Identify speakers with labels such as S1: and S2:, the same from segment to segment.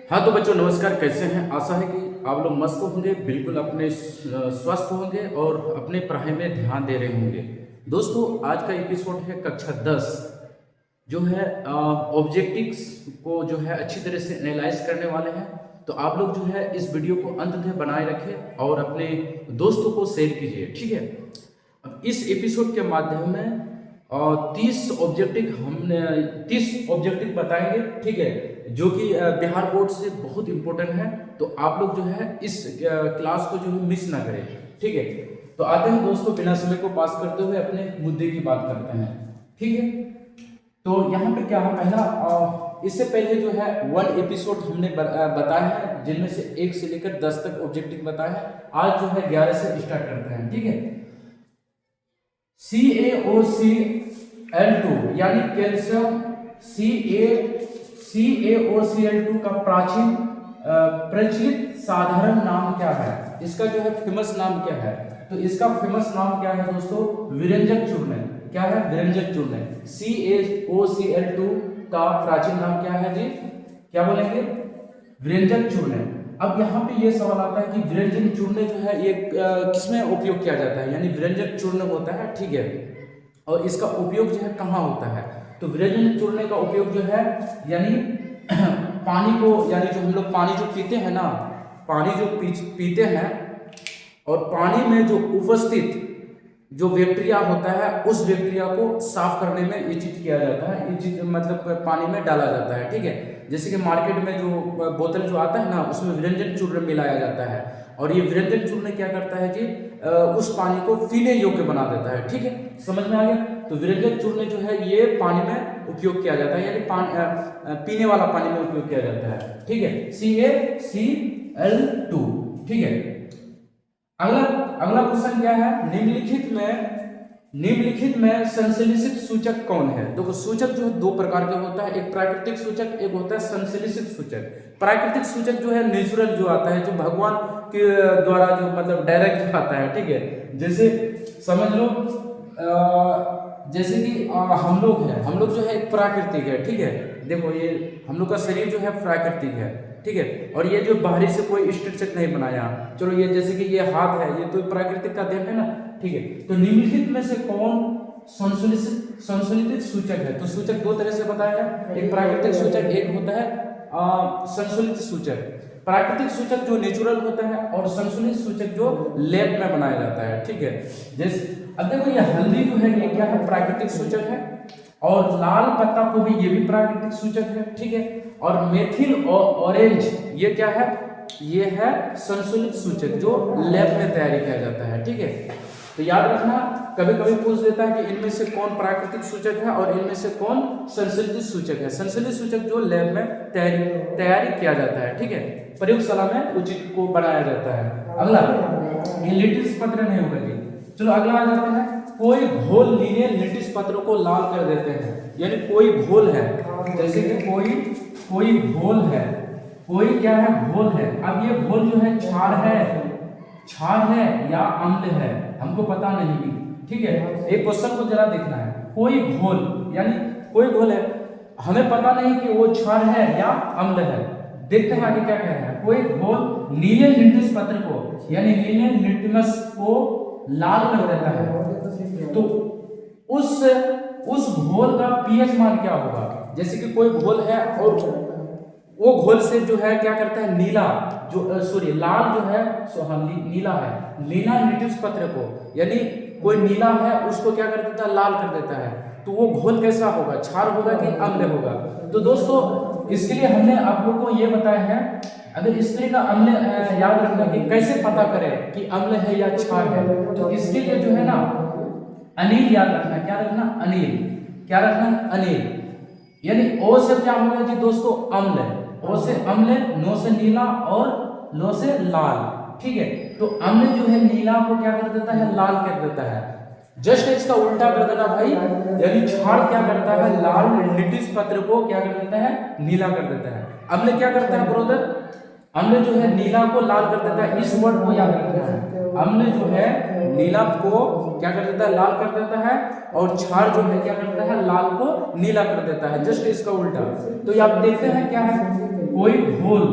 S1: हाँ तो बच्चों नमस्कार, कैसे हैं। आशा है कि आप लोग मस्त होंगे, बिल्कुल अपने स्वस्थ होंगे और अपने पढ़ाई में ध्यान दे रहे होंगे। दोस्तों आज का एपिसोड है कक्षा 10 जो है ऑब्जेक्टिव्स को जो है अच्छी तरह से एनालाइज करने वाले हैं। तो आप लोग जो है इस वीडियो को अंत तक बनाए रखें और अपने दोस्तों को शेयर कीजिए, ठीक है। अब इस एपिसोड के माध्यम में 30 ऑब्जेक्टिव बताएंगे, ठीक है, जो कि बिहार बोर्ड से बहुत इंपॉर्टेंट है। तो आप लोग जो है इस क्लास को जो है मिस ना करें, ठीक है। तो आते हैं दोस्तों, बिना समय को पास करते हुए अपने मुद्दे की बात करते हैं, ठीक है। तो यहाँ पे क्या है, पहला इससे पहले जो है 1 एपिसोड हमने बताया है, जिनमें से 1 से लेकर 10 तक ऑब्जेक्टिव बताया है। आज जो है 11 से स्टार्ट करते हैं, ठीक है। CaOCl2 यानी कैल्शियम CaOCl2 का प्रचलित साधारण नाम क्या है? इसका जो है फेमस नाम क्या है? तो इसका फेमस नाम क्या है दोस्तों? विरंजक चूर्ण। क्या है? विरंजक चूर्ण। CaOCl2 का प्राचीन नाम क्या है जी? क्या बोलेंगे? विरंजक चूर्ण। अब यहाँ पे ये सवाल आता है कि विरंजक चूर्ण जो है ये किसमें उपयोग किया जाता है? यानी विरंजक चूर्ण होता है, ठीक है, और इसका उपयोग जो है कहाँ होता है? तो विरंजक चूर्ण का उपयोग जो है यानी पानी को, यानी जो हम लोग पानी जो पीते हैं ना, पानी जो पीते हैं और पानी में जो उपस्थित जो बैक्टीरिया होता है उस बैक्टीरिया को साफ करने में ये चीज किया जाता है। ये चीज मतलब पानी में डाला जाता है, ठीक है। जैसे कि मार्केट में जो बोतल जो आता है ना, उसमें विरंजक चूर्ण मिलाया जाता है और ये विरंजक चूर्ण क्या करता है जी? उस पानी को पीने योग्य बना देता है, ठीक है। समझ में आ गया? तो विरंजक चूर्ण जो है ये पानी में उपयोग किया जाता है, यानी पीने वाला पानी में उपयोग किया जाता है, ठीक है। CaCl2, ठीक है। अगला क्वेश्चन क्या है? निम्नलिखित में संश्लेषित सूचक कौन है? देखो सूचक जो है 2 प्रकार के होता है, एक प्राकृतिक सूचक, एक होता है संश्लेषित सूचक। प्राकृतिक सूचक जो है नेचुरल जो आता है, जो भगवान के द्वारा जो मतलब डायरेक्ट आता है, ठीक है। जैसे समझ लो जैसे कि हम लोग जो है एक प्राकृतिक है, ठीक है। देखो ये हम लोग का शरीर जो है प्राकृतिक है, ठीक है, और ये जो बाहरी से कोई स्ट्रक्चर नहीं बनाया। चलो ये जैसे कि ये हाथ है, ये तो प्राकृतिक का देन है ना, ठीक है। तो निम्नलिखित में से कौन संश्लेषित सूचक है? तो सूचक 2 तरह से बताया है, एक प्राकृतिक सूचक, एक होता है संश्लेषित सूचक। प्राकृतिक सूचक जो नेचुरल होता है और संश्लेषित सूचक जो लैब में बनाया जाता है, ठीक है। जैसे अब देखो ये हल्दी जो है ये क्या है? प्राकृतिक सूचक है। और लाल पत्ता गोभी ये भी प्राकृतिक सूचक है, ठीक है। और मेथिल और ऑरेंज ये क्या है? ये है संश्लेषित सूचक जो लैब में तैयारी किया जाता है, ठीक है। तो याद रखना, कभी कभी पूछ देता है कि इनमें से कौन प्राकृतिक सूचक है और इनमें से कौन संश्लेषित सूचक है। संश्लेषित सूचक जो लैब में तैयारी किया जाता है, ठीक है, प्रयोगशाला में उचित को बनाया जाता है। अगला लिटिस पत्र नहीं होगा जी। चलो अगला आ जाता है, कोई घोल नीले लिटिस पत्र को लाल कर देते हैं। यानी कोई घोल है, जैसे कि कोई घोल है, कोई क्या है? घोल है। अब ये घोल जो है क्षार है या अम्ल है, हमको पता नहीं, ठीक है। एक क्वेश्चन को जरा देखना है। कोई घोल यानी कोई घोल है, हमें पता नहीं कि वो क्षार है या अम्ल है। देखते हैं आगे क्या कह रहा है। कोई घोल नीले लिटिस पत्र को यानी नीले लिटमस को लाल कर देता है, तो उस घोल का पीएच मान क्या होगा? जैसे कि कोई घोल है और वो घोल से जो है क्या करता है? नीला जो लाल जो है नीला है, नीला लिटिस पत्र को यानी कोई नीला है उसको क्या कर देता है? लाल कर देता है। तो वो घोल कैसा होगा? क्षार होगा कि अम्ल होगा? तो दोस्तों इसके लिए हमने आप लोगों को ये बताया है, अगर इस तरह का अम्ल याद रखना कि कैसे पता करें कि अम्ल है या क्षार है। तो इसके लिए जो है ना अनिल याद रखना। क्या रखना? अनिल। क्या रखना? अनिल। यानी ओ से क्या होगा जी दोस्तों? अम्ल। ओ से अम्ल, नो से नीला और लो से लाल, ठीक है। तो अम्ल जो है नीला को क्या कर देता है? लाल कर देता है। जस्ट इसका उल्टा कर देना भाई, यानी क्षार क्या करता है? लाल लिटिस पत्र को क्या कर देता है? नीला कर देता है। अम्ल क्या करता है ब्रदर? अम्ल जो है नीला को लाल कर देता है। इस वर्ड को याद रखना है। अम्ल जो है नीला को क्या कर देता है? लाल कर देता है, और क्षार जो है क्या करता है? लाल को नीला कर देता है। जस्ट इसका उल्टा। तो ये आप देखते हैं क्या है? कोई घोल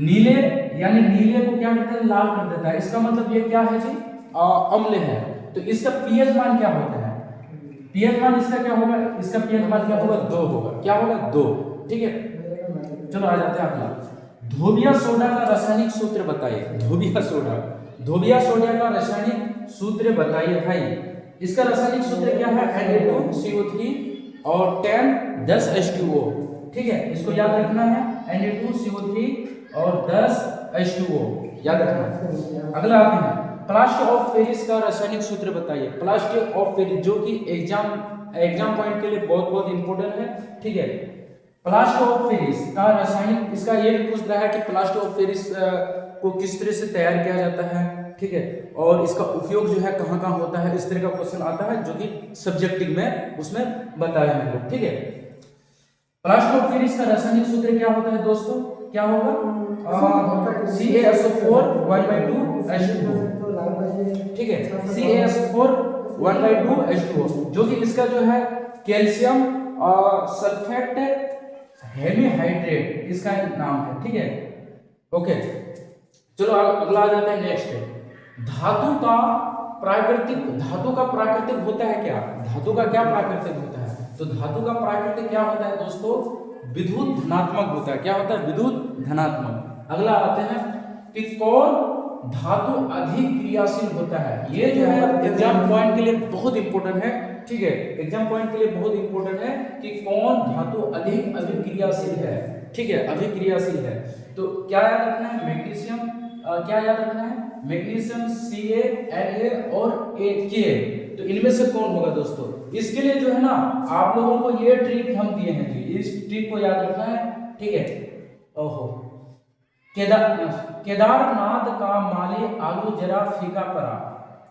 S1: नीले यानी नीले को क्या करते हैं, लाल कर देता है, इसका मतलब ये क्या है जी, अम्ल है। तो इसका पीएच मान क्या होता है, पीएच मान इसका क्या होगा, इसका पीएच मान क्या होगा, 2 होगा। क्या होगा, 2। ठीक है, चलो आ जाते हैं अगला। धोबिया सोडा का रासायनिक सूत्र बताइए। धोबिया सोडा का रासायनिक सूत्र बताइए भाई। इसका रासायनिक सूत्र क्या है, Na2CO3 और 10H2O। ठीक है, इसको याद रखना है, Na2CO3 और 10H2O याद रखना है। अगला आते हैं, प्लास्टर ऑफ पेरिस का रासायनिक सूत्र बताइए। प्लास्टर ऑफ पेरिस जो कि एग्जाम पॉइंट के लिए बहुत बहुत इंपॉर्टेंट है। ठीक है, प्लास्टर ऑफ पेरिस का रासायनिक, इसका ये भी पूछ रहा है कि प्लास्टर ऑफ पेरिस को किस तरह से तैयार किया जाता है। ठीक है, और इसका उपयोग जो है कहाँ कहाँ होता है, इस तरह का क्वेश्चन आता है जो कि सब्जेक्टिव में उसमें बताया है। ठीक है, प्लास्टर ऑफ पेरिस का रासायनिक सूत्र क्या होता है दोस्तों, क्या होगा, CaSO4 1/2H2O। ठीक है, CaSO4 1/2H2O जो कि इसका जो है कैल्शियम सल्फेट हेमीहाइड्रेट इसका नाम है। ठीक है, ओके, चलो अगला आ जाता है नेक्स्ट। धातु का प्राकृतिक होता है क्या, धातु का क्या प्राकृतिक होता है, तो धातु का प्राकृतिक क्या होता है दोस्तों, विद्युत धनात्मक होता है। क्या होता है, विद्युत धनात्मक। अगला आते हैं कि कौन धातु अधिक क्रियाशील होता है। ये जो है एग्जाम पॉइंट के लिए बहुत इंपॉर्टेंट है। ठीक है, एग्जाम पॉइंट के लिए बहुत इंपॉर्टेंट है कि कौन धातु अधिक अभिक्रियाशील है। ठीक है, अभिक्रियाशील है, तो क्या याद रखना है, मैग्नीशियम, क्या याद रखना है, मैग्नीशियम Ca Na और Ka। तो इनमें से कौन होगा दोस्तों, इसके लिए जो है ना आप लोगों को ये ट्रिक हम दिए हैं जी, इस ट्रिक को याद रखना है। ठीक है, ओहो, केदारनाथ का माली आलू जरा फीका पड़ा,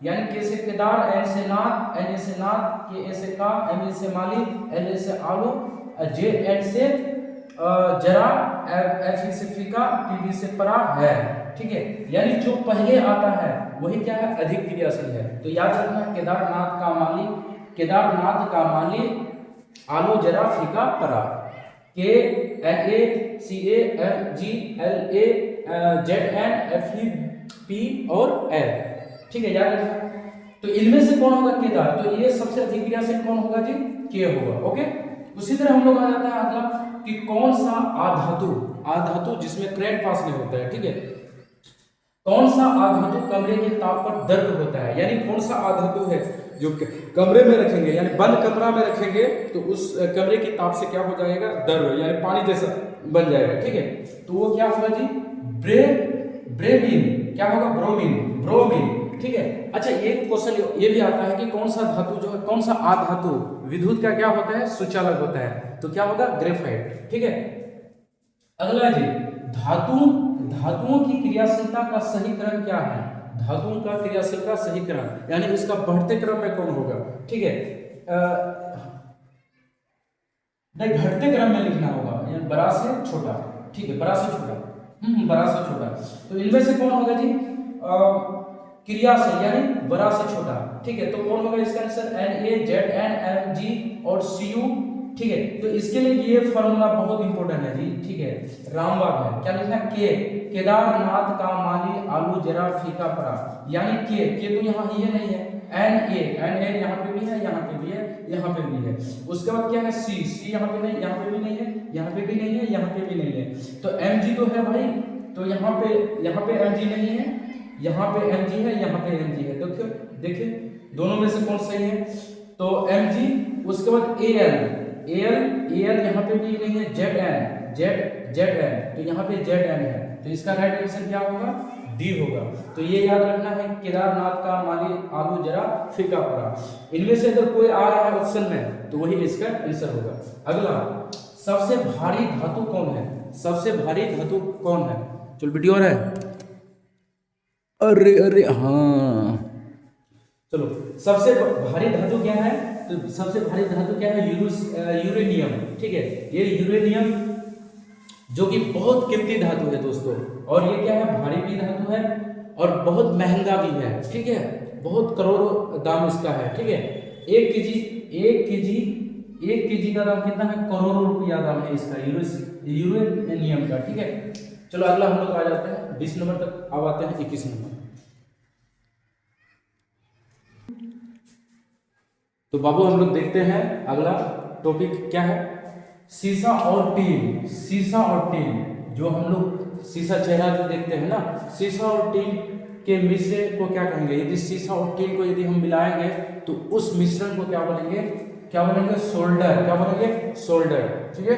S1: यानी कैसे केदार, एन से नाथ, एन से नाथ, के ए से का, एम ए से माली, एल ए से आलू, जे एन से जरा, एफ से फीका, पी बी से परा है। ठीक है, यानी जो पहले आता है वही क्या है, अधिक क्रियाशील है। तो याद रखना, केदारनाथ का माली आलू जरा फीका परा, के NaCAMgLa ZnFeP और L। ठीक है, याद रखना। तो इनमें से कौन होगा, केदार, तो ये सबसे अधिक क्रियाशील कौन होगा जी, के होगा। ओके, उसी तरह हम लोग आ जाता है अगला कि कौन सा आधातु जिसमें करंट पास नहीं होता है। ठीक है, कौन सा आधातु कमरे के ताप पर द्रव होता है, यानी कौन सा आधातु है जो कमरे में रखेंगे, यानी बंद कमरा में रखेंगे तो उस कमरे की ताप से क्या हो जाएगा, द्रव, यानी पानी जैसा बन जाएगा। ठीक है, तो वो क्या होगा जी, ब्रेमीन, क्या होगा, ब्रोमीन। ठीक है, अच्छा एक क्वेश्चन ये भी आता है कि कौन सा धातु जो है, कौन सा आधातु विद्युत का क्या होता है, सुचालक होता है, तो क्या होगा, ग्रेफाइट। ठीक है, अगला जी, धातुओं की क्रियाशीलता का सही क्रम क्या है, धातुओं का क्रियाशीलता का सही क्रम, यानी इसका बढ़ते क्रम में कौन होगा। ठीक है, नहीं, घटते क्रम में लिखना होगा, यानी बड़ा से छोटा। ठीक है, बड़ा से छोटा, बड़ा से छोटा। तो इनमें से कौन होगा जी, क्रियाशील यानी बड़ा से छोटा। ठीक है, तो कौन होगा इसका आंसर, Na ZnMg और Cu। ठीक है, तो इसके लिए ये फॉर्मूला बहुत इंपॉर्टेंट है जी। ठीक है, रामबाग है, क्या लिखना है, के, केदारनाथ का माली आलू जरा फीका पड़ा, यानी के तो यहाँ ये नहीं है, Na यहाँ पे भी है, यहाँ पे भी है, यहाँ पे भी है। उसके बाद क्या है, C यहाँ पे नहीं, यहाँ पे भी नहीं है, यहाँ पे भी नहीं है, यहाँ पे भी नहीं है। तो Mg तो है भाई, तो यहाँ पे Mg नहीं है, यहाँ पे Mg है, यहाँ पे Mg है। देखिए दोनों में से कौन सही है, तो Mg। उसके बाद Al यहाँ पे भी नहीं है, Zn, तो यहाँ पे Zn है, तो इसका राइट आंसर क्या होगा, डी होगा। तो ये याद रखना है, केदारनाथ का माली आलू जरा फीका पड़ा। इनमें से अगर कोई आ रहा है ऑप्शन में तो वही इसका आंसर होगा। अगला, सबसे भारी धातु कौन है, सबसे भारी धातु कौन है, चलो वीडियो है, अरे हाँ, चलो सबसे भारी धातु क्या है, तो सबसे भारी धातु क्या है, यूरेनियम। ठीक है, ये यूरेनियम जो कि बहुत कीमती धातु है दोस्तों, और ये क्या है, भारी भी धातु है और बहुत महंगा भी है। ठीक है, बहुत करोड़ों दाम इसका है। ठीक है, एक 1 केजी का दाम कितना है, करोड़ों रुपया दाम है इसका, यूरेनियम का। ठीक है, चलो अगला हम लोग आ जाते हैं 20 नंबर तक, अब आते हैं 21 नंबर। तो बाबू हम लोग देखते हैं अगला टॉपिक क्या है, शीशा और टीन। शीशा और टीन, जो हम लोग शीशा चेहरा जो देखते हैं ना, शीशा और टीन के मिश्रण को क्या कहेंगे? यदि शीशा और टीन को यदि हम मिलाएंगे तो उस मिश्रण को क्या बोलेंगे? क्या बोलेंगे? सोल्डर। क्या बोलेंगे? सोल्डर। ठीक है,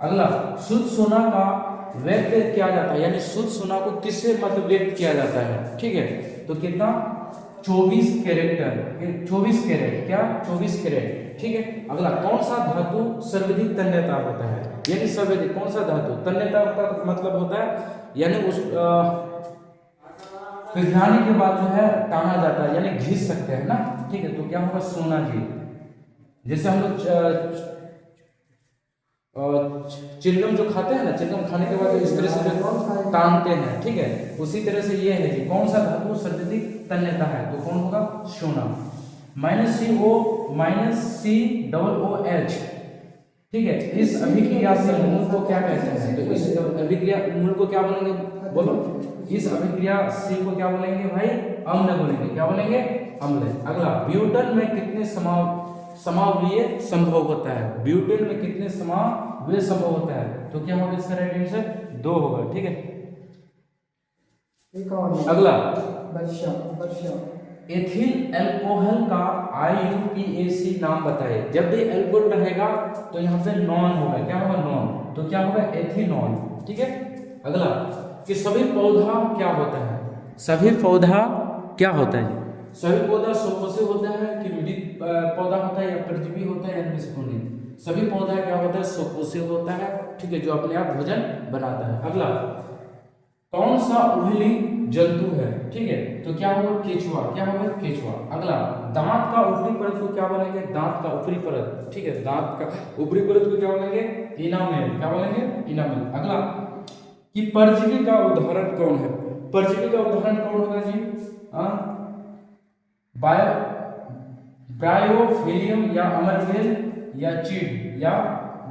S1: अगला शुद्ध सोना का व्यक्त किया जाता है, यानी शुद्ध सोना को किससे मतलब व्यक्त किया जाता है? ठीक है, तो कितना? 24 कैरेक्टर, 24 कैरेट। क्या? 24 कैरेट। ठीक है, अगला कौन सा धातु सर्वाधिक तन्यता होता है? यानी सर्वाधिक कौन सा धातु तन्यता का मतलब होता है, यानी उस पिघलाने के बाद जो है टाना जाता है, यानी घिस सकते हैं ना। ठीक है, तो क्या होगा? सोना जी। जैसे हम लोग चिलगम जो खाते हैं ना, चिलगम खाने के बाद इस तरह से जो तानते हैं, ठीक है, उसी तरह से ये है जी, कौन सा धातु सर्वाधिक तन्यता है? तो कौन होगा? सोना। -CO-COOH। ठीक है, इस अभिक्रिया से मूल को क्या कहते हैं? तो इस अभिक्रिया मूल को क्या बोलेंगे? बोलो। इस अभिक्रिया से को क्या बोलेंगे भाई? अम्ल बोलेंगे। क्या बोलेंगे? अम्ल। अगला ब्यूटन में कितने समावयव संभव होता है? ब्यूटेन में कितने समावयव संभव होता है? तो क्या होगा इसका राइट आंसर? 2 होगा। ठीक है, अगला एथिल अल्कोहल का IUPAC नाम बताइए। जब भी अल्कोहल रहेगा तो यहाँ पे नॉन होगा। क्या होगा? नॉन। तो क्या होगा? एथिनॉल। ठीक है, अगला कि सभी पौधा क्या होता है? सभी पौधा क्या होता है? सभी पौधा स्वकोषी होता है कि मिलित पौधा होता है या परजीवी होता है या निष्क्रिय? सभी पौधा क्या होता है? स्वकोषी होता है। ठीक है, जो अपने आप भोजन बनाता है। अगला कौन सा उभयली जंतु है? ठीक है, तो क्या होगा? केचुआ। क्या होगा? केचुआ। अगला दांत का ऊपरी परत को क्या बोलेंगे? दांत का ऊपरी परत। ठीक है, दांत का ऊपरी परत को क्या बोलेंगे? इनामेल। क्या बोलेंगे? इनामेल। अगला कि परजीवी का उदाहरण कौन है? परजीवी का उदाहरण कौन होगा जी? ब्रायोफिलियम या अमरवेल या चीड या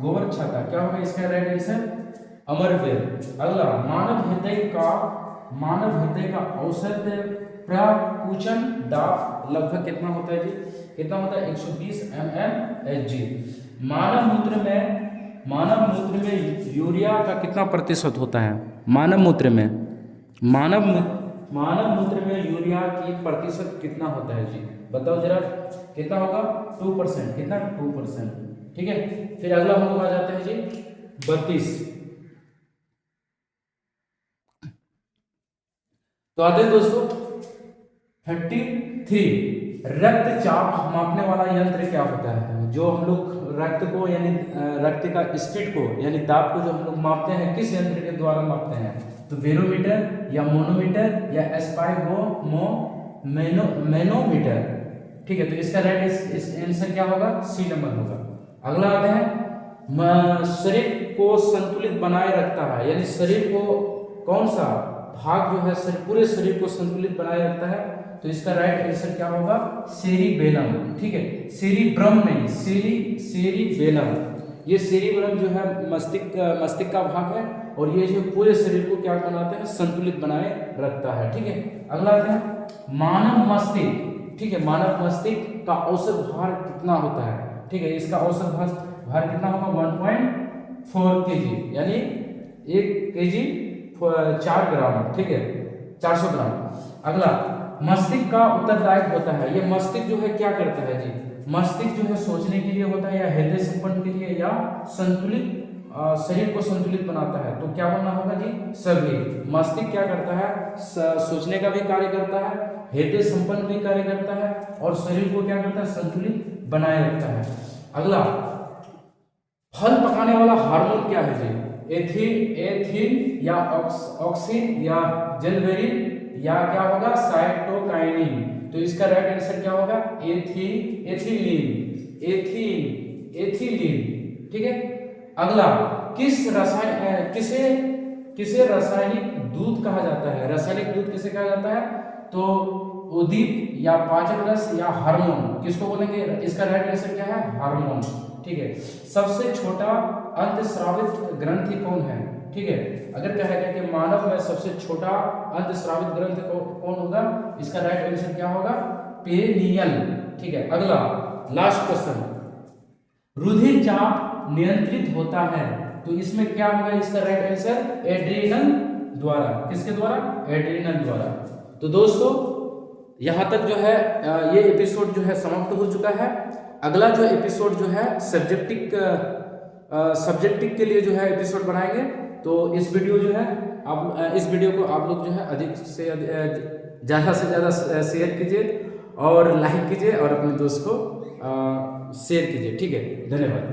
S1: गोबर छाता। क्या होगा इसका राइट आंसर? अमरवेल। अगला मानव हृदय का औसत प्रकुचन दाब लगभग कितना होता है जी? कितना होता है? 120 mmHg। मानव मूत्र में यूरिया का कितना प्रतिशत होता है? मानव मूत्र में यूरिया की प्रतिशत कितना होता है जी? बताओ जरा, कितना होगा? 2%। कितना? 2%। ठीक है, फिर अगला हम लोग आ जाते हैं जी 32। तो आते हैं दोस्तों 33। रक्तचाप मापने वाला यंत्र क्या होता है? जो हम लोग रक्त को यानी रक्त का स्पीड को यानी दाब को जो हम लोग मापते हैं, किस यंत्र के द्वारा मापते हैं? तो बैरोमीटर या मोनोमीटर या मैनोमीटर। ठीक है, तो इसका राइट आंसर क्या होगा? C नंबर होगा। अगला आते हैं शरीर को संतुलित बनाए रखता है, यानी शरीर को कौन सा भाग जो है पूरे शरीर को संतुलित बनाए रखता है? तो इसका राइट आंसर क्या होगा? सेरिबेलम। ठीक है, सेरिब्रम नहीं, सेरिबेलम। ये सेरिब्रम जो है मस्तिष्क का भाग है और ये जो पूरे शरीर को क्या बनाता है? संतुलित बनाए रखता है। ठीक है, अगला आता है मानव मस्तिष्क। ठीक है, मानव मस्तिष्क का औसत भार कितना होता है? ठीक है, इसका औसत भार कितना होगा? 1.4 kg, यानी 1 kg 4 ग्राम। ठीक है, 400 ग्राम। अगला मस्तिष्क का उत्तरदायक होता है। ये मस्तिष्क जो है क्या करता है जी? मस्तिष्क जो है सोचने के लिए होता है या हृदय संबंध के लिए या संतुलित शरीर को संतुलित बनाता है? तो क्या बोलना होगा जी? सभी। मस्तिष्क क्या करता है? सोचने का भी कार्य करता है, हृदय संबंध भी कार्य करता है और शरीर को क्या करता है? संतुलित बनाए रखता है। अगला फल पकाने वाला हार्मोन क्या है जी? एथिन या ऑक्सिन या जेलबेरिन या क्या होगा? साइटोकाइनिन। तो इसका राइट आंसर क्या होगा? एथिलीन। ठीक है, अगला किसे रासायनिक दूध कहा जाता है? रासायनिक दूध किसे कहा जाता है? तो उद्दीप या पाचन रस या हार्मोन, किसको बोलेंगे? इसका राइट आंसर क्या है? हार्मोन। ठीक है। सबसे छोटा अंतस्रावित ग्रंथि कौन है? ठीक है, अगर कहा गया कि मानव में सबसे छोटा अंतस्रावित ग्रंथि कौन होगा, इसका राइट आंसर क्या होगा? पेनियल। ठीक है, अगला लास्ट क्वेश्चन, रुधिर चाप नियंत्रित होता है तो इसमें क्या होगा? इसका राइट आंसर एड्रीनल द्वारा। किसके द्वारा? एड्रीनल द्वारा। तो दोस्तों यहाँ तक जो है ये एपिसोड जो है समाप्त हो चुका है। अगला जो एपिसोड जो है सब्जेक्टिव के लिए जो है एपिसोड बनाएंगे। तो इस वीडियो जो है इस वीडियो को आप लोग जो है अधिक से ज़्यादा से ज़्यादा शेयर कीजिए और लाइक कीजिए और अपने दोस्त को शेयर कीजिए। ठीक है, धन्यवाद।